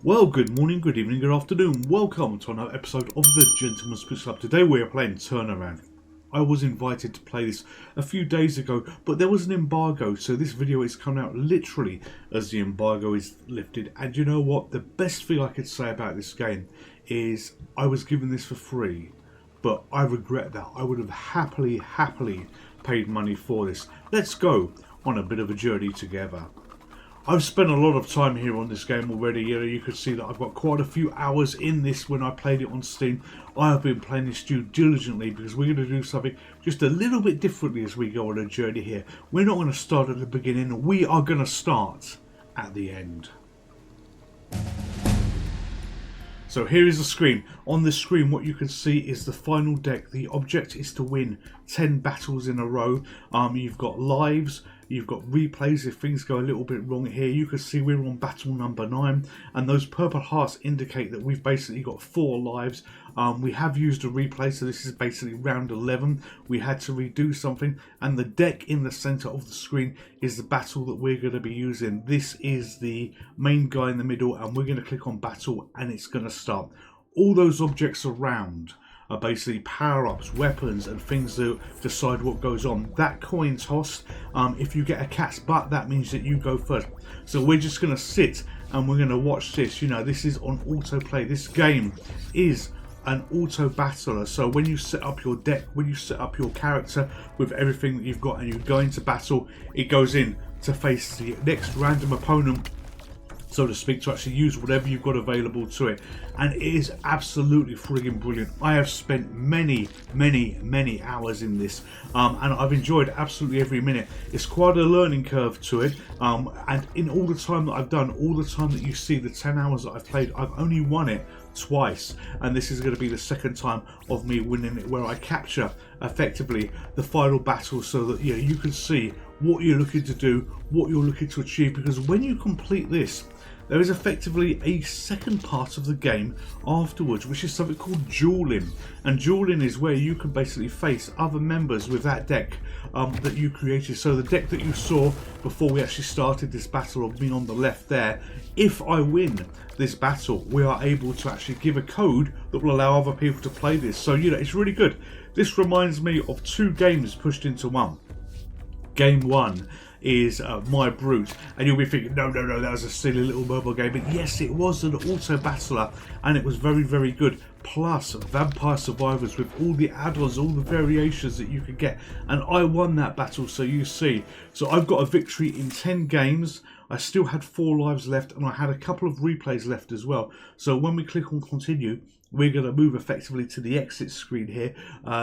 Well, good morning, good evening, good afternoon. Welcome to another episode of the Gentleman's Pitch Club. Today we are playing Turnaround. I was invited to play this a few days ago, but there was an embargo, so this video is coming out literally as the embargo is lifted. And you know what? The best thing I could say about this game is I was given this for free, but I regret that. I would have happily paid money for this. Let's go on a bit of a journey together. I've spent a lot of time here on this game already. You can see that I've got quite a few hours in this when I played it on Steam. I have been playing this diligently because we're going to do something just a little bit differently as we go on a journey here. We're not going to start at the beginning, we are going to start at the end. So here is the screen. On the screen what you can see is the final deck. The object is to win 10 battles in a row. You've got lives, you've got replays if things go a little bit wrong here. You can see we're on battle number 9 and those purple hearts indicate that we've basically got 4 lives. We have used a replay, so this is basically round 11. We had to redo something, and the deck in the center of the screen is the battle that we're going to be using. This is the main guy in the middle, and we're going to click on battle and it's going to start. All those objects around are basically power-ups, weapons and things that decide what goes on. That coin toss, if you get a cat's butt, that means that you go first. So we're just going to sit and we're going to watch this. You know, this is on autoplay. This game is an auto battler, so when you set up your deck, when you set up your character with everything that you've got and you go into battle, it goes in to face the next random opponent, so to speak, to actually use whatever you've got available to it. And it is absolutely friggin' brilliant. I have spent many hours in this, and I've enjoyed absolutely every minute. It's quite a learning curve to it, and in all the time that I've done, all the time that you see, the 10 hours that I've played, I've only won it twice, and this is going to be the second time of me winning it, where I capture effectively the final battle, so that you can see what you're looking to do, what you're looking to achieve. Because when you complete this, there is effectively a second part of the game afterwards, which is something called dueling. And dueling is where you can basically face other members with that deck that you created. So the deck that you saw before we actually started this battle of me on the left there, if I win this battle, we are able to actually give a code that will allow other people to play this. So it's really good. This reminds me of 2 games pushed into one. Game 1 is My Brute, and you'll be thinking, no, that was a silly little mobile game. But yes, it was an auto battler, and it was very good. Plus Vampire Survivors with all the add-ons, all the variations that you could get, and I won that battle. So you see, so I've got a victory in 10 games. I still had 4 lives left, and I had a couple of replays left as well. So when we click on continue, we're going to move effectively to the exit screen here,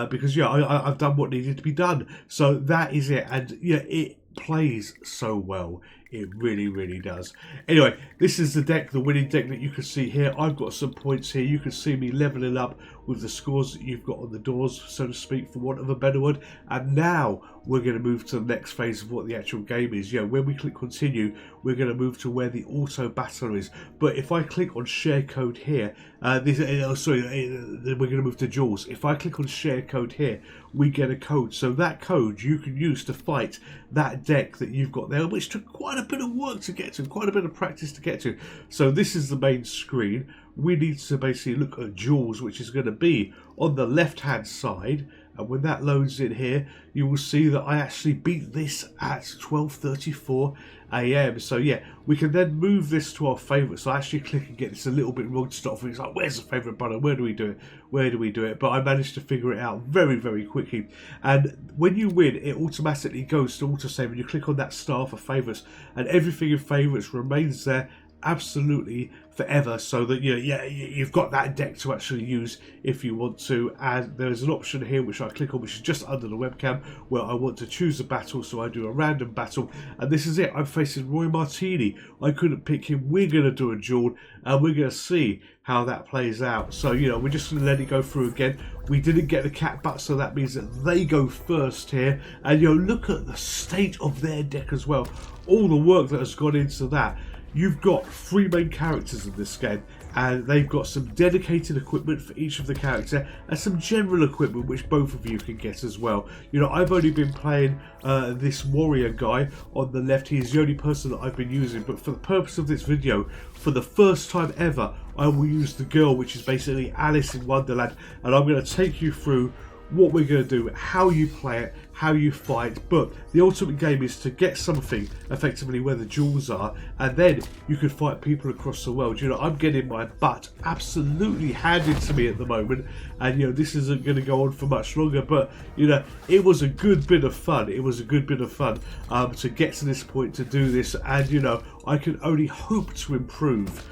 because I've done what needed to be done. So that is it, and it plays so well. It really does. Anyway, this is the deck, the winning deck that you can see here. I've got some points here. You can see me leveling up with the scores that you've got on the doors, so to speak, for want of a better word. And now we're going to move to the next phase of what the actual game is. When we click continue, we're going to move to where the auto battler is. But if I click on share code here, we're going to move to Jules. If I click on share code here, we get a code. So that code you can use to fight that deck that you've got there, which took quite a bit of work to get to, quite a bit of practice to get to. So this is the main screen. We need to basically look at Jules, which is going to be on the left hand side, and when that loads in here, you will see that I actually beat this at 12:34 AM. So we can then move this to our favourites. So I actually click and get this a little bit wrong to start off. It's like, where's the favourite button? Where do we do it? Where do we do it? But I managed to figure it out very quickly. And when you win, it automatically goes to autosave, and you click on that star for favourites, and everything in favourites remains there absolutely forever, so that you've got that deck to actually use if you want to. And there's an option here which I click on, which is just under the webcam, where I want to choose a battle. So I do a random battle, and this is it. I'm facing Roy Martini. I couldn't pick him. We're going to do a duel, and we're going to see how that plays out. So we're just going to let it go through again. We didn't get the cat butt, so that means that they go first here. And look at the state of their deck as well. All the work that has gone into that. you've got 3 main characters in this game, and they've got some dedicated equipment for each of the character and some general equipment which both of you can get as well. You know, I've only been playing this warrior guy on the left. He's the only person that I've been using, but for the purpose of this video, for the first time ever, I will use the girl, which is basically Alice in Wonderland, and I'm going to take you through what we're going to do, how you play it, how you fight. But the ultimate game is to get something effectively where the jewels are, and then you can fight people across the world. You know, I'm getting my butt absolutely handed to me at the moment, and you know, this isn't going to go on for much longer, but you know, it was a good bit of fun. It was a good bit of fun to get to this point, to do this, and you know, I can only hope to improve.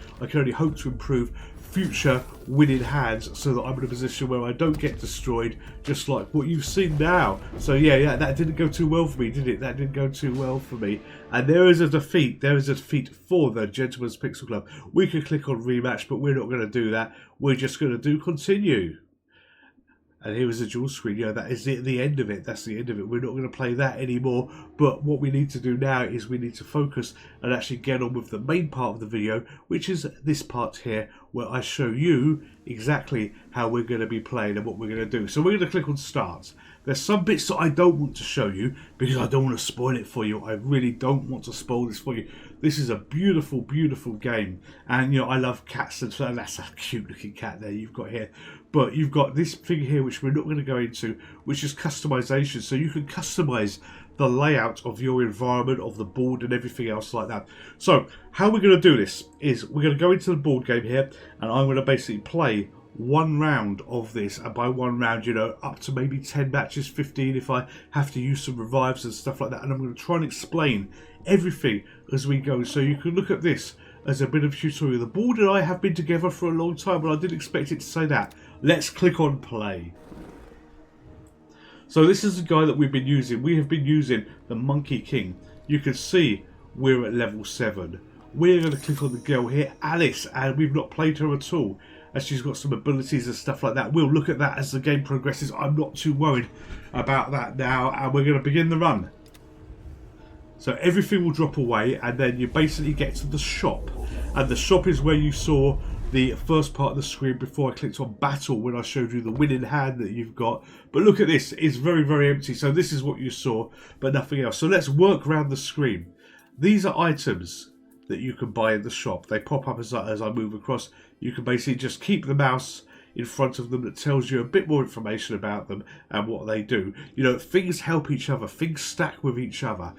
Future winning hands, so that I'm in a position where I don't get destroyed, just like what you've seen now. So yeah, that didn't go too well for me, did it? That didn't go too well for me. And there is a defeat. There is a defeat for the Gentleman's Pixel Club. We can click on rematch, but we're not going to do that. We're just going to do continue. And here is the dual screen. Yeah, that is the end of it. That's the end of it. We're not going to play that anymore. But what we need to do now is we need to focus and actually get on with the main part of the video, which is this part here, where I show you exactly how we're going to be playing and what we're going to do. So we're going to click on Start. There's some bits that I don't want to show you because I don't want to spoil it for you. I really don't want to spoil this for you. This is a beautiful, beautiful game. And, you know, I love cats. And so that's a cute looking cat there you've got here. But you've got this thing here, which we're not going to go into, which is customization. So you can customize the layout of your environment, of the board and everything else like that. So how we're going to do this is we're going to go into the board game here, and I'm going to basically play 1 round of this, and by 1 round, you know, up to maybe 10 matches, 15 if I have to use some revives and stuff like that. And I'm going to try and explain everything as we go, so you can look at this as a bit of tutorial. The board and I have been together for a long time, but I didn't expect it to say that. Let's click on play. So this is the guy that we've been using. We have been using the Monkey King. You can see we're at level 7. We're going to click on the girl here, Alice, and we've not played her at all. And she's got some abilities and stuff like that. We'll look at that as the game progresses. I'm not too worried about that now, and we're going to begin the run. So everything will drop away, and then you basically get to the shop. And the shop is where you saw the first part of the screen before I clicked on battle, when I showed you the winning hand that you've got. But look at this, it's very, very empty. So this is what you saw, but nothing else. So let's work around the screen. These are items that you can buy in the shop. They pop up as I move across. You can basically just keep the mouse in front of them that tells you a bit more information about them and what they do. You know, things help each other, things stack with each other.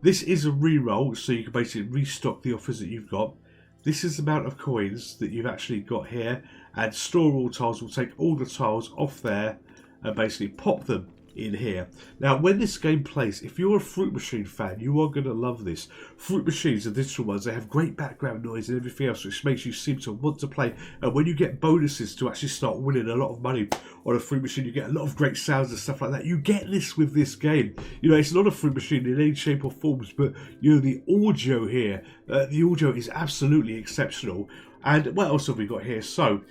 This is a reroll, so you can basically restock the offers that you've got. This is the amount of coins that you've actually got here, and store all tiles will take all the tiles off there and basically pop them in here. Now, when this game plays, if you're a Fruit Machine fan, you are going to love this. Fruit Machines are digital ones. They have great background noise and everything else, which makes you seem to want to play. And when you get bonuses to actually start winning a lot of money on a Fruit Machine, you get a lot of great sounds and stuff like that. You get this with this game. You know, it's not a Fruit Machine in any shape or forms, but you know, the audio here, the audio is absolutely exceptional. And what else have we got here? So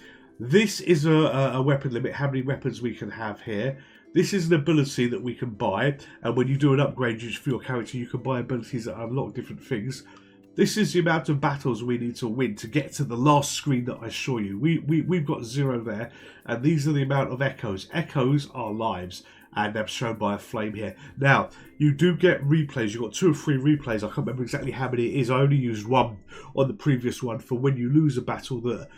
this is a weapon limit, how many weapons we can have here. This is an ability that we can buy, and when you do an upgrade for your character, you can buy abilities that unlock different things. This is the amount of battles we need to win to get to the last screen that I show you. We've got 0 there, and these are the amount of echoes. Echoes are lives, and they're shown by a flame here. Now, you do get replays. You've got 2 or 3 replays. I can't remember exactly how many it is. I only used 1 on the previous one for when you lose a battle that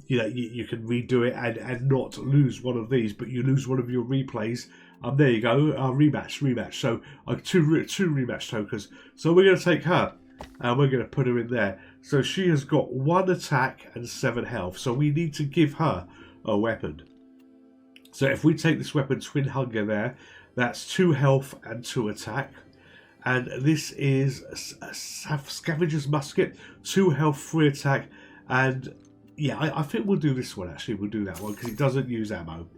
you know, you can redo it and not lose one of these, but you lose one of your replays. There you go, rematch. So 2 rematch tokens. So we're going to take her and we're going to put her in there. So she has got 1 attack and 7 health. So we need to give her a weapon. So if we take this weapon, Twin Hunger there, that's 2 health and 2 attack. And this is a Scavenger's Musket, 2 health, 3 attack. And yeah, I think we'll do this one actually. We'll do that one because it doesn't use ammo.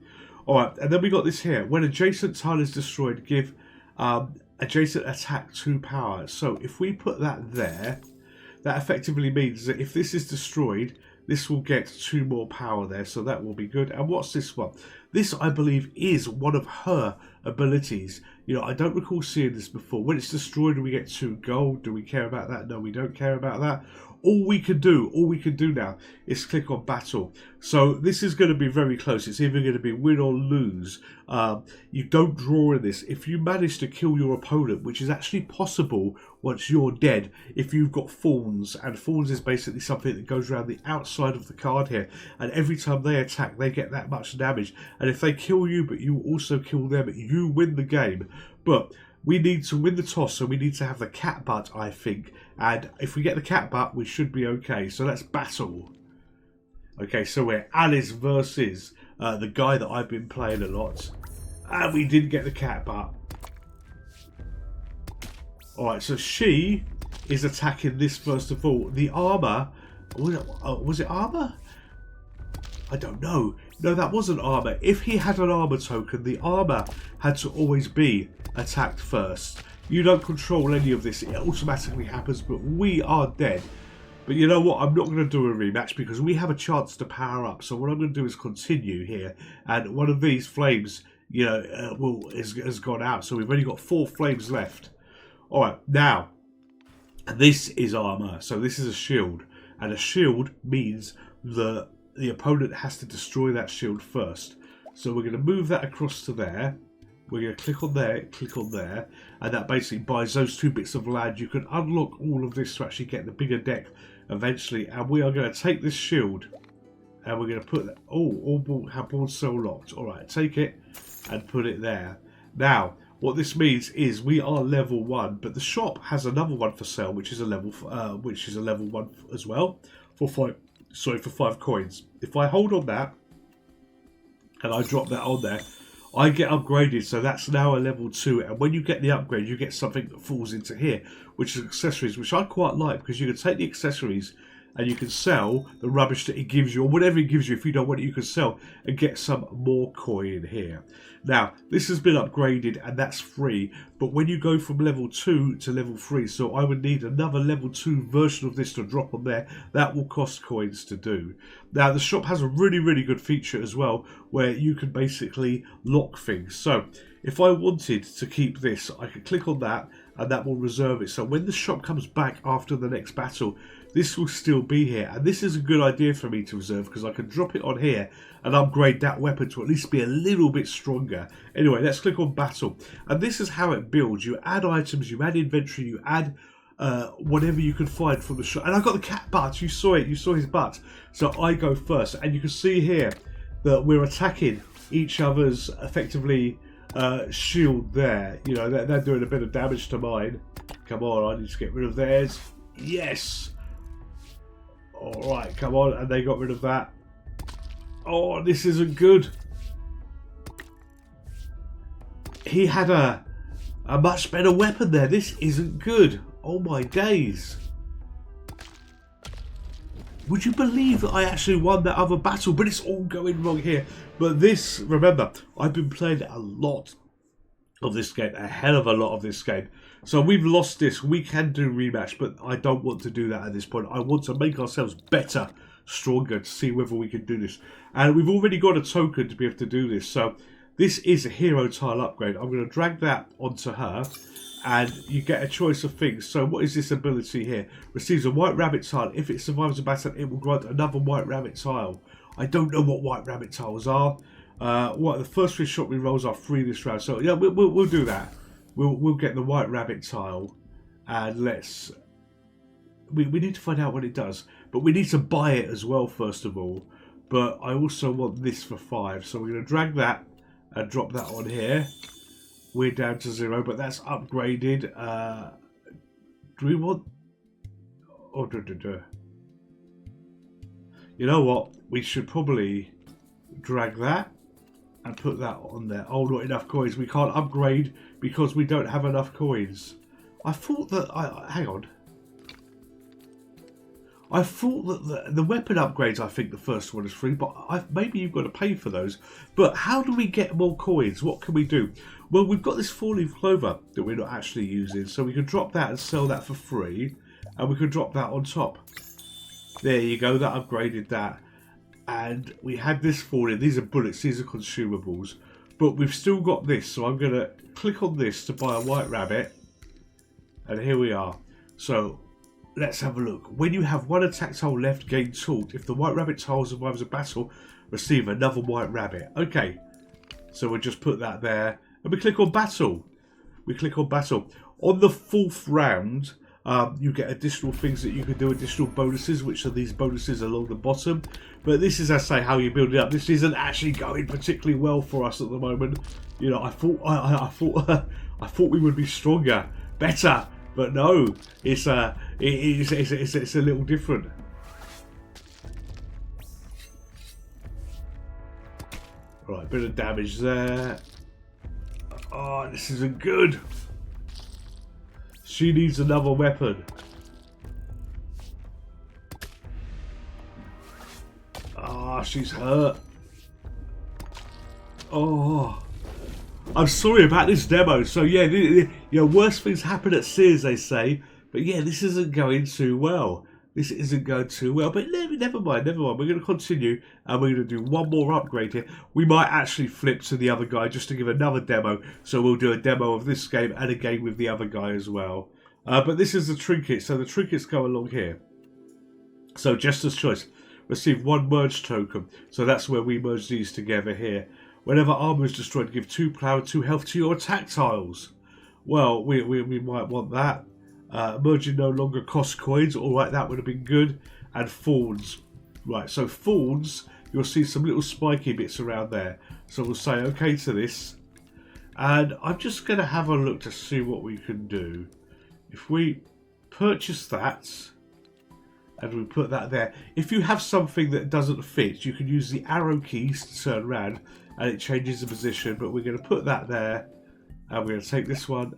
Alright, and then we got this here. When adjacent tile is destroyed, give adjacent attack 2 power. So if we put that there, that effectively means that if this is destroyed, This will get 2 more power there, so that will be good. And what's this one? This, I believe, is one of her abilities. You know, I don't recall seeing this before. When it's destroyed, we get 2 gold. Do we care about that? No, we don't care about that. All we can do now is click on battle. So this is going to be very close. It's either going to be win or lose. You don't draw in this. If you manage to kill your opponent, which is actually possible once you're dead, if you've got fawns, and fawns is basically something that goes around the outside of the card here, and every time they attack, they get that much damage. And if they kill you, but you also kill them, you win the game. But we need to win the toss, so we need to have the cat butt, I think. And if we get the cat butt, we should be okay. So let's battle. Okay, so we're Alice versus the guy that I've been playing a lot. And we did get the cat butt. Alright, so she is attacking this first of all. The armor, was it armor? I don't know. No, that wasn't armor. If he had an armor token, the armor had to always be attacked first. You don't control any of this. It automatically happens, but we are dead. But you know what? I'm not going to do a rematch because we have a chance to power up. So what I'm going to do is continue here. And one of these flames, you know, has gone out. So we've only got 4 flames left. All right, now, this is armor. So this is a shield. And a shield means the opponent has to destroy that shield first. So we're going to move that across to there. We're going to click on there, and that basically buys those 2 bits of land. You can unlock all of this to actually get the bigger deck eventually. And we are going to take this shield, and we're going to put that. Oh, all have board cell locked. All right, take it and put it there. Now, what this means is we are level 1, but the shop has another one for sale, which is a level 1 as well for 5. Sorry, for 5 coins. If I hold on that and I drop that on there, I get upgraded, so that's now a level 2. And when you get the upgrade, you get something that falls into here, which is accessories, which I quite like because you can take the accessories and you can sell the rubbish that it gives you, or whatever it gives you. If you don't want it, you can sell and get some more coin here. Now, this has been upgraded and that's free, but when you go from level 2 to level 3, so I would need another level 2 version of this to drop on there, that will cost coins to do. Now, the shop has a really, really good feature as well, where you can basically lock things. So, if I wanted to keep this, I could click on that and that will reserve it. So when the shop comes back after the next battle, this will still be here. And this is a good idea for me to reserve because I can drop it on here and upgrade that weapon to at least be a little bit stronger. Anyway, let's click on battle. And this is how it builds. You add items, you add inventory, you add whatever you can find from the shop. And I got the cat butt. You saw it. You saw his butt. So I go first. And you can see here that we're attacking each other's effectively shield there. You know, they're doing a bit of damage to mine. Come on, I need to get rid of theirs. Yes. Alright, come on. And they got rid of that. Oh, this isn't good. He had a much better weapon there. This isn't good. Oh my days. Would you believe that I actually won that other battle? But it's all going wrong here. But this, remember, I've been playing a lot of this game. A hell of a lot of this game. So we've lost this. We can do rematch, but I don't want to do that at this point. I want to make ourselves better, stronger, to see whether we can do this. And we've already got a token to be able to do this. So this is a hero tile upgrade. I'm going to drag that onto her. And you get a choice of things. So what is this ability here? Receives a white rabbit tile. If it survives a battle, it will grant another white rabbit tile. I don't know what white rabbit tiles are. What the first 3 shot rolls are free this round. So yeah, we'll do that. We'll get the white rabbit tile, and let's. We need to find out what it does, but we need to buy it as well first of all. But I also want this for 5, so we're going to drag that and drop that on here. We're down to 0, but that's upgraded. Do we want? Oh, you know what? We should probably drag that and put that on there. Oh, not enough coins. We can't upgrade because we don't have enough coins. I thought that. Hang on. I thought that the weapon upgrades, I think the first one is free, but maybe you've got to pay for those. But how do we get more coins? What can we do? Well, we've got this 4-leaf clover that we're not actually using, so we can drop that and sell that for free, and we can drop that on top. There you go, that upgraded that. And we had this falling. These are bullets, these are consumables. But we've still got this, so I'm going to click on this to buy a white rabbit. And here we are. So let's have a look. When you have one attack tile left, gain taunt. If the white rabbit tile survives a battle, receive another white rabbit. Okay, so we'll just put that there. And we click on battle. We click on battle. On the 4th round, you get additional things that you can do, additional bonuses, which are these bonuses along the bottom. But this is, as I say, how you build it up. This isn't actually going particularly well for us at the moment. You know, I thought we would be stronger, better, but no, it's a little different. Right, bit of damage there. Oh, this isn't good. She needs another weapon. Ah, she's hurt. Oh, I'm sorry about this demo. So yeah, you know, worse things happen at Sears, they say. But yeah, this isn't going too well. This isn't going too well. But never mind, never mind. We're going to continue and we're going to do one more upgrade here. We might actually flip to the other guy just to give another demo. So we'll do a demo of this game and a game with the other guy as well. But this is the trinket. So the trinkets go along here. So Jester's Choice. Receive 1 merge token. So that's where we merge these together here. Whenever armor is destroyed, give 2 power, 2 health to your attack tiles. Well, we might want that. Merging no longer costs coins. Alright, that would have been good. And fawns. Right, so fawns, you'll see some little spiky bits around there. So we'll say okay to this. And I'm just going to have a look to see what we can do. If we purchase that, and we put that there. If you have something that doesn't fit, you can use the arrow keys to turn around, and it changes the position. But we're going to put that there, and we're going to take this one.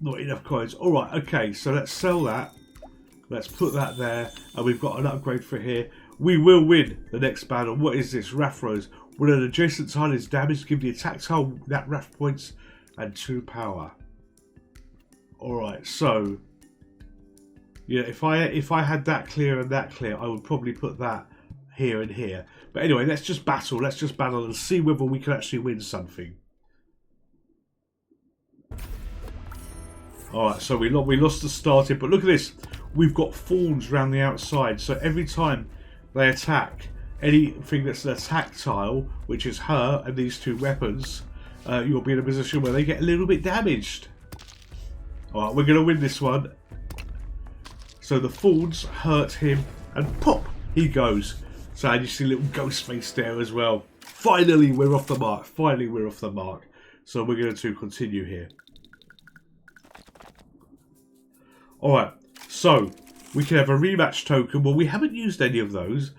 Not enough coins. Alright, okay, so let's sell that. Let's put that there, and we've got an upgrade for here. We will win the next battle. What is this? Wrath Rose. When an adjacent tile is damaged, give the attack tile that Wrath points and 2 power. Alright, so yeah, if I had that clear and that clear, I would probably put that here and here. But anyway, let's just battle. Let's just battle and see whether we can actually win something. Alright, so we lost the starting, but look at this. We've got fawns around the outside, so every time they attack anything that's an attack tile, which is her and these 2 weapons, you'll be in a position where they get a little bit damaged. Alright, we're going to win this one. So the fawns hurt him, and pop, he goes. So you see a little ghost face there as well. Finally, we're off the mark. Finally, we're off the mark. So we're going to continue here. Alright, so we can have a rematch token. Well, we haven't used any of those.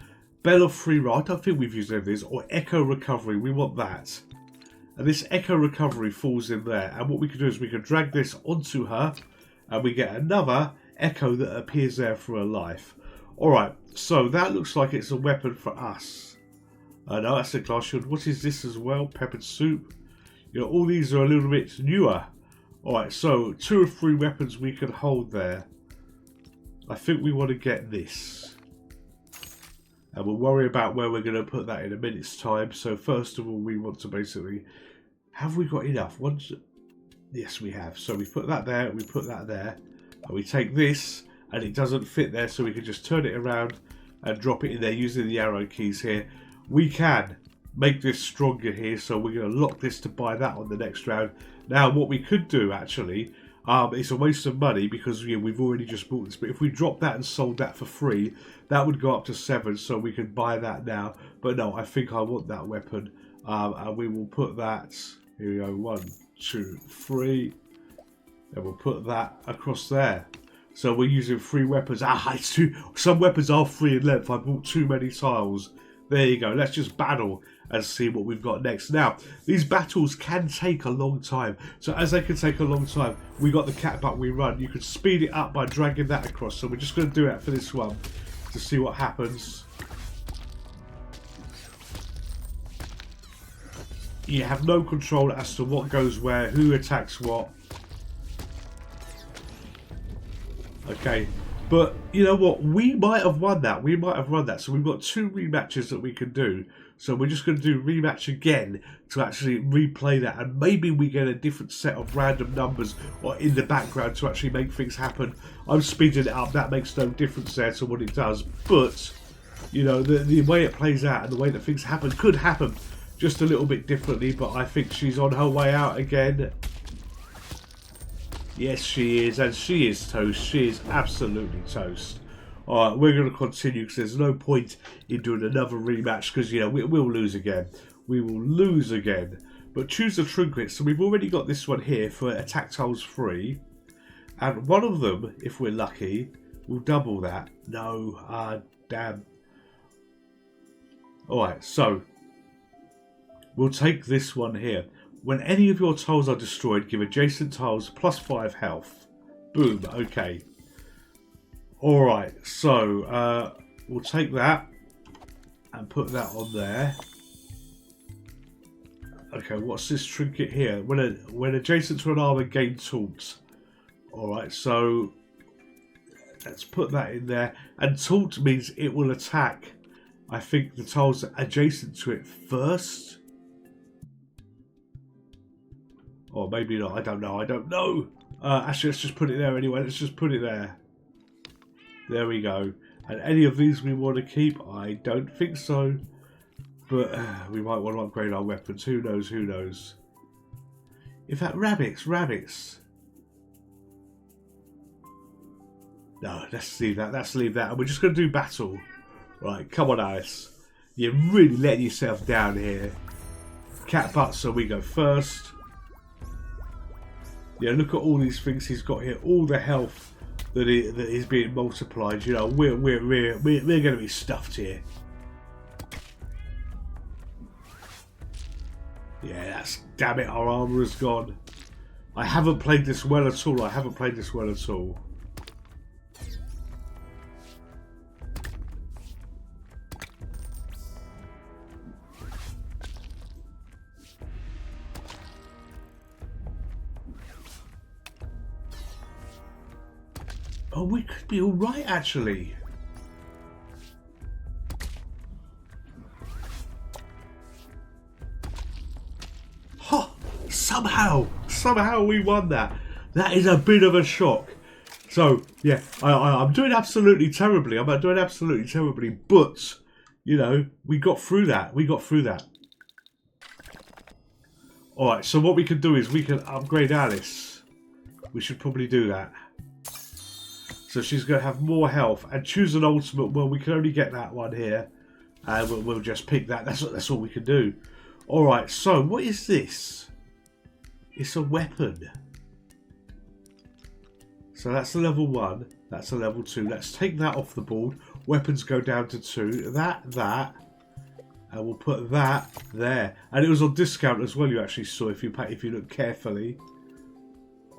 Bell of Free Ride, I don't think we've used any of these. Or Echo Recovery, we want that. And this Echo Recovery falls in there. And what we can do is we can drag this onto her, and we get another Echo that appears there for her life. Alright, so that looks like it's a weapon for us. No, that's a glass shield. What is this as well? Peppered soup. You know, all these are a little bit newer. Alright, so 2 or 3 weapons we can hold there. I think we want to get this. And we'll worry about where we're going to put that in a minute's time. So first of all, we want to basically... Have we got enough? Yes, we have. So we put that there, we put that there. And we take this, and it doesn't fit there, so we can just turn it around and drop it in there using the arrow keys here. We can make this stronger here, so we're going to lock this to buy that on the next round. Now, what we could do, actually, it's a waste of money because we've already just bought this, but if we dropped that and sold that for free, that would go up to 7, so we could buy that now. But no, I think I want that weapon, and we will put that, here we go, 1, 2, 3, and we'll put that across there. So we're using 3 weapons. It's too, some weapons are 3 in length. I bought too many tiles. There you go. Let's just battle and see what we've got next. Now, these battles can take a long time. So as they can take a long time, we got the cat butt we run. You can speed it up by dragging that across. So we're just going to do that for this one to see what happens. You have no control as to what goes where, who attacks what. Okay, But you know what? We might have won that. We might have won that. So we've got 2 rematches that we can do. So we're just going to do rematch again to actually replay that. And maybe we get a different set of random numbers or in the background to actually make things happen. I'm speeding it up. That makes no difference there to what it does. But, you know, the way it plays out and the way that things happen could happen just a little bit differently. But I think she's on her way out again. Yes, she is, and she is toast. She is absolutely toast. Alright, we're going to continue because there's no point in doing another rematch because, you know, we'll lose again. We will lose again. But choose the trinket. So we've already got this one here for attack tiles 3. And one of them, if we're lucky, will double that. No, damn. Alright, so we'll take this one here. When any of your tiles are destroyed, give adjacent tiles +5 health. Boom, okay. Alright, so we'll take that and put that on there. Okay, what's this trinket here? When adjacent to an armor, gain taunt. Alright, so let's put that in there. And taunt means it will attack, I think, the tiles adjacent to it first. Or maybe not, I don't know, actually, let's just put it there anyway, let's just put it there. There we go. And any of these we want to keep? I don't think so. But we might want to upgrade our weapons, who knows, who knows. In fact, rabbits. No, let's leave that, and we're just going to do battle. Right, come on Alice. You're really letting yourself down here. Cat butt, so we go first. Yeah, look at all these things he's got here. All the health that is being multiplied. You know, we're going to be stuffed here. Yeah, that's, damn it, our armor is gone. I haven't played this well at all. Oh, we could be alright, actually. Ha! Somehow we won that. That is a bit of a shock. So, yeah, I'm doing absolutely terribly. But, you know, we got through that. Alright, so what we can do is we can upgrade Alice. We should probably do that. So she's going to have more health and choose an ultimate. Well, we can only get that one here, and we'll just pick that. That's all we can do. All right. So what is this? It's a weapon. So that's a level 1. That's a level 2. Let's take that off the board. Weapons go down to 2. That, and we'll put that there. And it was on discount as well. You actually saw if you look carefully.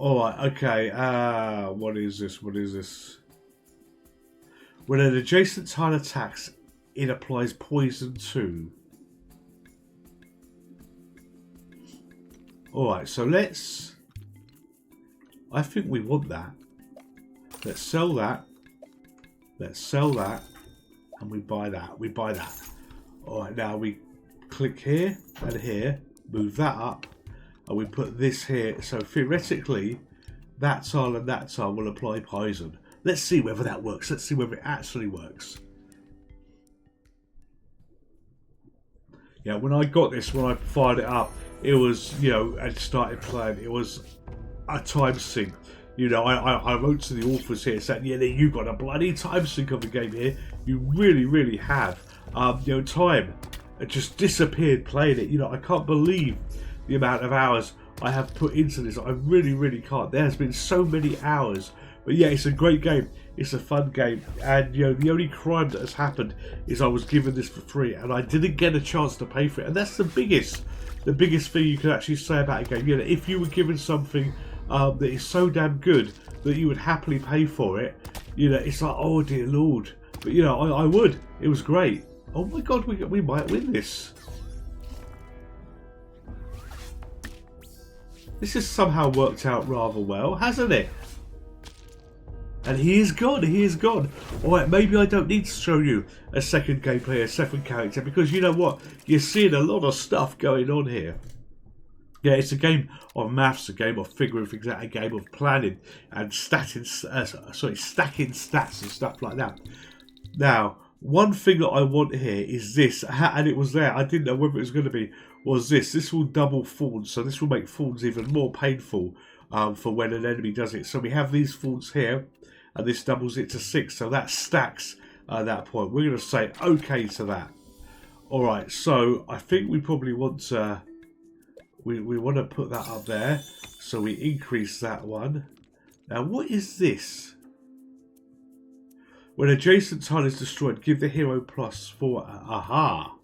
Alright, okay, what is this? When an adjacent tile attacks, it applies poison too. Alright, so I think we want that. Let's sell that, and we buy that. Alright, now we click here and here, move that up, and we put this here. So theoretically, that tile and that tile will apply poison. Let's see whether that works. Let's see whether it actually works. Yeah, when I got this, when I fired it up, it was, you know, and started playing, it was a time sink. You know, I wrote to the authors here saying, yeah, you got a bloody time sink of the game here. You really have. You know, time just disappeared playing it. You know, I can't believe the amount of hours I have put into this. I really can't. There has been so many hours. But yeah, it's a great game. It's a fun game. And, you know, the only crime that has happened is I was given this for free and I didn't get a chance to pay for it. And that's the biggest thing you can actually say about a game. You know, if you were given something that is so damn good that you would happily pay for it, you know, it's like, oh dear Lord. But, you know, I would. It was great. Oh my God, we might win this. This has somehow worked out rather well, hasn't it? And he is gone, he is gone. Alright, maybe I don't need to show you a second gameplay, a second character, because you know what? You're seeing a lot of stuff going on here. Yeah, it's a game of maths, a game of figuring things out, a game of planning and stacking stats and stuff like that. Now, one thing that I want here is this, and it was there, I didn't know whether it was going to be, was this. This will double thorns, so this will make thorns even more painful for when an enemy does it. So we have these thorns here, and this doubles it to 6, so that stacks at that point. We're going to say okay to that. Alright, so I think we probably want to... We want to put that up there, so we increase that one. Now, what is this? When adjacent tile is destroyed, give the hero +4. Aha!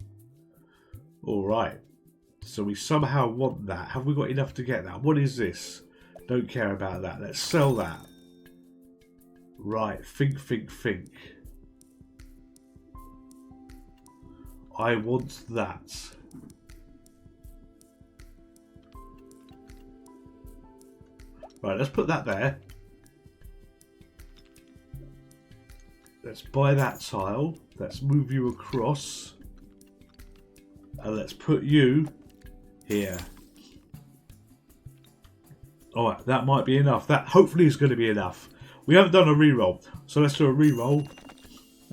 Alright. So we somehow want that. Have we got enough to get that? What is this? Don't care about that. Let's sell that. Right. Think. I want that. Right, let's put that there. Let's buy that tile. Let's move you across. And let's put you here. Alright, that might be enough. That hopefully is going to be enough. We haven't done a reroll. So let's do a reroll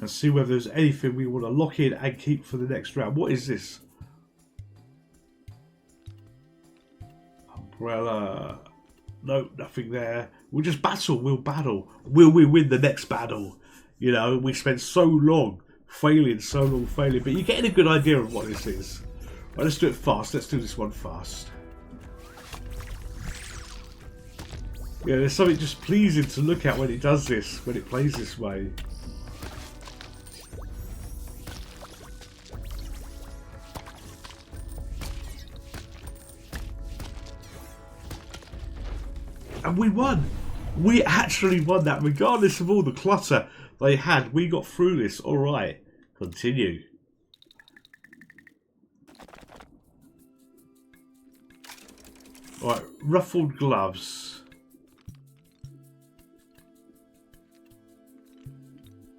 and see whether there's anything we want to lock in and keep for the next round. What is this? Umbrella. No, nothing there. We'll just battle. We'll battle. Will we win the next battle? You know, we spent so long failing. But you're getting a good idea of what this is. Right, let's do it fast. Let's do this one fast. Yeah, there's something just pleasing to look at when it does this, when it plays this way. And we won. We actually won that, regardless of all the clutter they had. We got through this. All right. Continue. All right. Ruffled gloves.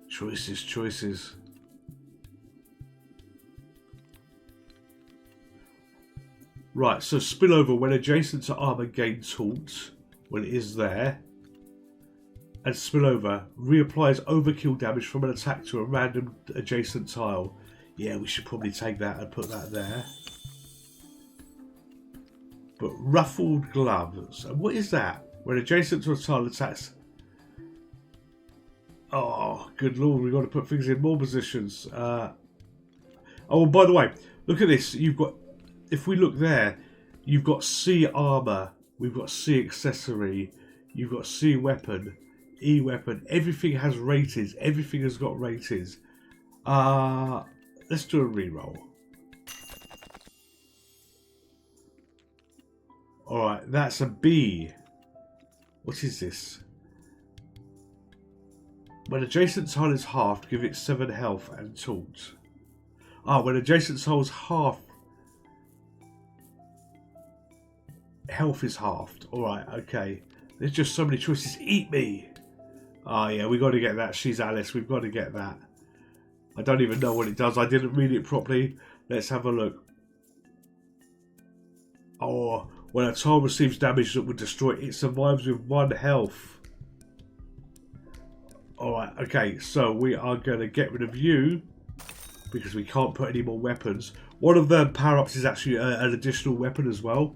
Choices. Right. So spillover when adjacent to armor gain taunt. When it is there, and spillover reapplies overkill damage from an attack to a random adjacent tile. Yeah, we should probably take that and put that there. But ruffled gloves, and what is that? When adjacent to a tile attacks. Oh, good lord, we've got to put things in more positions. Oh, and by the way, look at this. You've got, if we look there, you've got C armor. We've got C accessory, you've got C weapon, E weapon, everything has ratings, everything has got ratings. Let's do a reroll. Alright, that's a B. What is this? When adjacent tile is halved, give it 7 health and taunt. When adjacent tile is half, health is halved. Alright, okay. There's just so many choices. Eat me! Oh yeah, we got to get that. She's Alice. We've got to get that. I don't even know what it does. I didn't read it properly. Let's have a look. Oh, when a tile receives damage that would destroy it, it survives with 1 health. Alright, okay. So we are going to get rid of you because we can't put any more weapons. One of the power-ups is actually an additional weapon as well.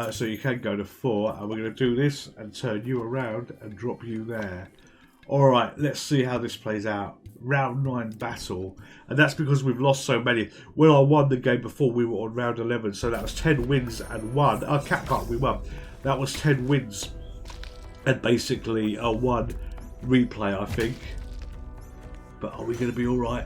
So you can go to 4, and we're going to do this and turn you around and drop you there. Alright, let's see how this plays out. Round 9 battle. And that's because we've lost so many. When I won the game before, we were on round 11, so that was 10 wins and 1. Cat part, we won. That was 10 wins and basically 1 replay, I think. But are we going to be alright?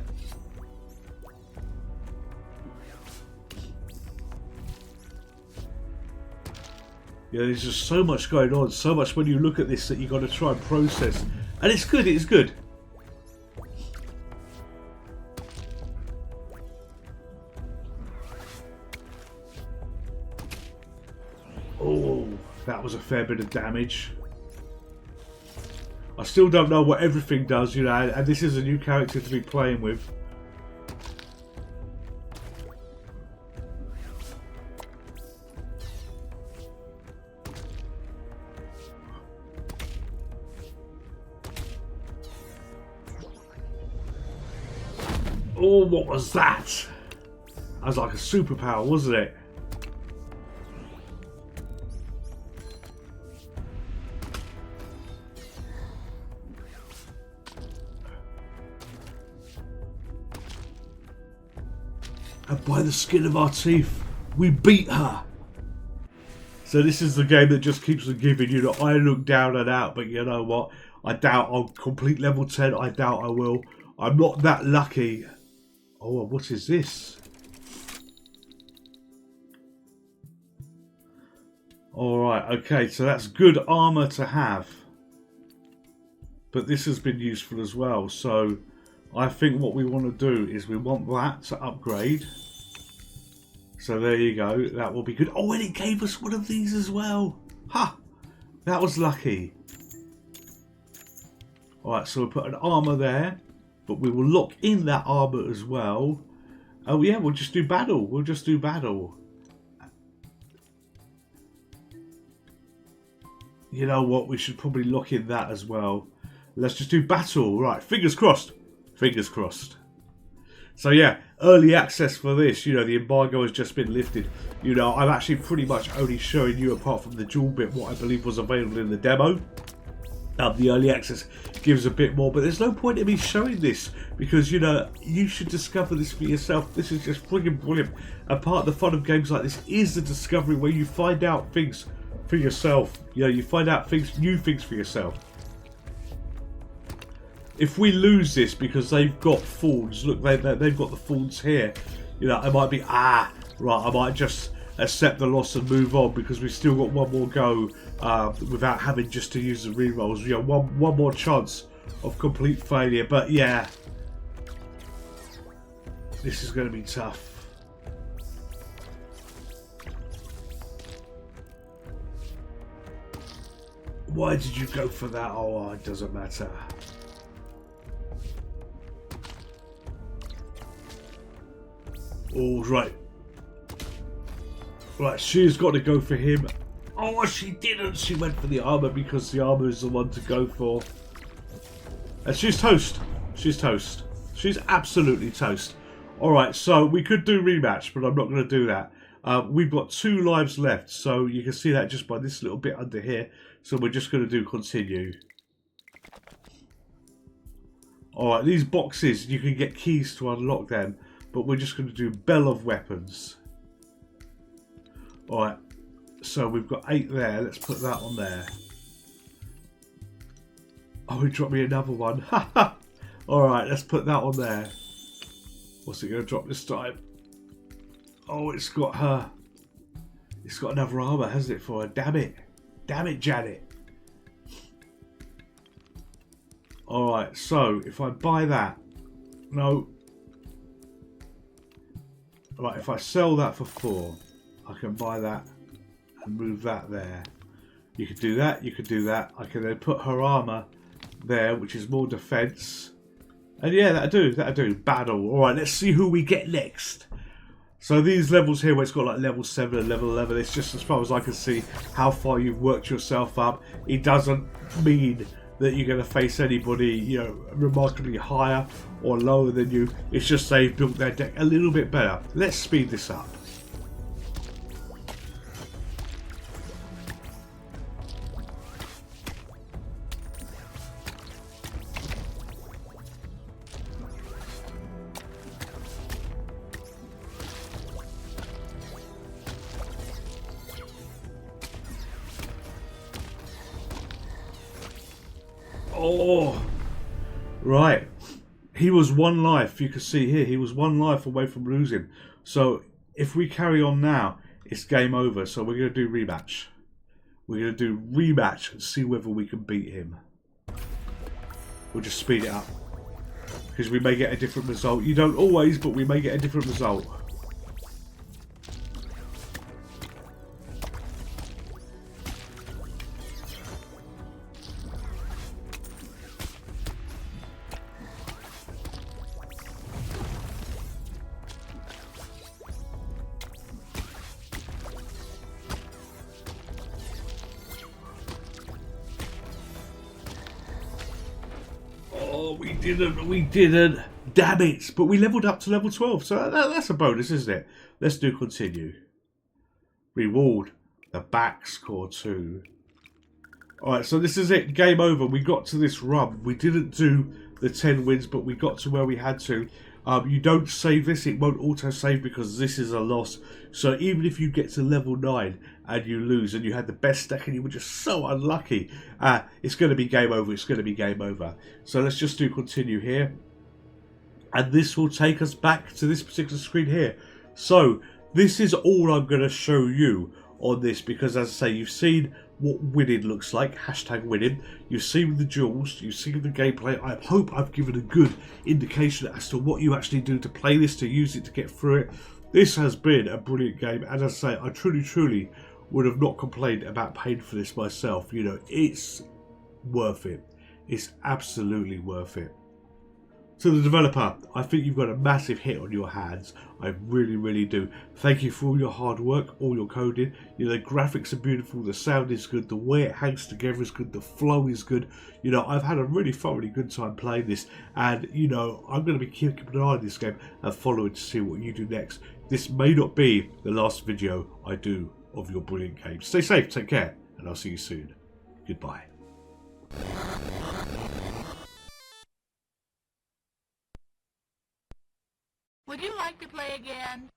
Yeah, there's just so much going on, so much when you look at this that you've got to try and process. And it's good, it's good. Oh, that was a fair bit of damage. I still don't know what everything does, you know, and this is a new character to be playing with. Oh, what was that? That was like a superpower, wasn't it? And by the skin of our teeth, we beat her. So this is the game that just keeps on giving. You know, I look down and out, but you know what? I doubt I'll complete level 10. I doubt I will. I'm not that lucky. Oh, what is this? Alright, okay, so that's good armour to have. But this has been useful as well. So I think what we want to do is we want that to upgrade. So there you go, that will be good. Oh, and it gave us one of these as well. Ha! That was lucky. Alright, so we'll put an armour there. But we will lock in that armour as well. Oh yeah, we'll just do battle. We'll just do battle. You know what? We should probably lock in that as well. Let's just do battle. Right, fingers crossed. Fingers crossed. So yeah, early access for this. You know, the embargo has just been lifted. You know, I'm actually pretty much only showing you, apart from the dual bit, what I believe was available in the demo. The early access gives a bit more, but there's no point in me showing this because, you know, you should discover this for yourself. This is just friggin' brilliant. And part of the fun of games like this is the discovery, where you find out things for yourself. You know, you find out things, new things for yourself. If we lose this because they've got fawns, look, they've got the fawns here. You know, I might be, right, I might just accept the loss and move on because we've still got one more go without having just to use the rerolls. You know, one more chance of complete failure. But yeah, this is going to be tough. Why did you go for that? Oh, it doesn't matter. Oh, right. Right, she's got to go for him. Oh, she didn't. She went for the armour because the armour is the one to go for. And she's toast. She's toast. She's absolutely toast. Alright, so we could do rematch, but I'm not going to do that. We've got 2 lives left, so you can see that just by this little bit under here. So we're just going to do continue. Alright, these boxes, you can get keys to unlock them, but we're just going to do bell of weapons. Alright, so we've got 8 there. Let's put that on there. Oh, he dropped me another one. Alright, let's put that on there. What's it going to drop this time? Oh, it's got her. It's got another armour, hasn't it, for her? Damn it. Damn it, Janet. Alright, so if I buy that. No. Right, if I sell that for 4. I can buy that and move that there. You could do that, you could do that. I can then put her armour there, which is more defence. And yeah, that'll do. Battle. Alright, let's see who we get next. So these levels here, where it's got like level 7 and level 11, it's just as far as I can see how far you've worked yourself up. It doesn't mean that you're going to face anybody, you know, remarkably higher or lower than you. It's just they've built their deck a little bit better. Let's speed this up. Oh, right. He was 1 life. You can see here, he was 1 life away from losing. So if we carry on now, it's game over. So we're going to do rematch. We're going to do rematch and see whether we can beat him. We'll just speed it up, because we may get a different result. You don't always, but we may get a different result. Oh, we didn't. Damn it. But we leveled up to level 12, so that's a bonus, isn't it? Let's do continue. Reward. The back score 2. Alright, so this is it. Game over. We got to this run. We didn't do the 10 wins, but we got to where we had to. You don't save this. It won't auto-save because this is a loss. So even if you get to level 9 and you lose and you had the best deck and you were just so unlucky, it's going to be game over. It's going to be game over. So let's just do continue here. And this will take us back to this particular screen here. So this is all I'm going to show you on this because, as I say, you've seen what winning looks like, hashtag winning. You've seen the duels, you've seen the gameplay. I hope I've given a good indication as to what you actually do to play this, to use it, to get through it. This has been a brilliant game. As I say, I truly would have not complained about paying for this myself. You know, it's worth it. It's absolutely worth it. To the developer, I think you've got a massive hit on your hands. I really do. Thank you for all your hard work, all your coding. You know, the graphics are beautiful, the sound is good, the way it hangs together is good, the flow is good. You know, I've had a really thoroughly good time playing this, and you know, I'm going to be keeping an eye on this game and following to see what you do next. This may not be the last video I do of your brilliant game. Stay safe, take care, and I'll see you soon. Goodbye. Would you like to play again?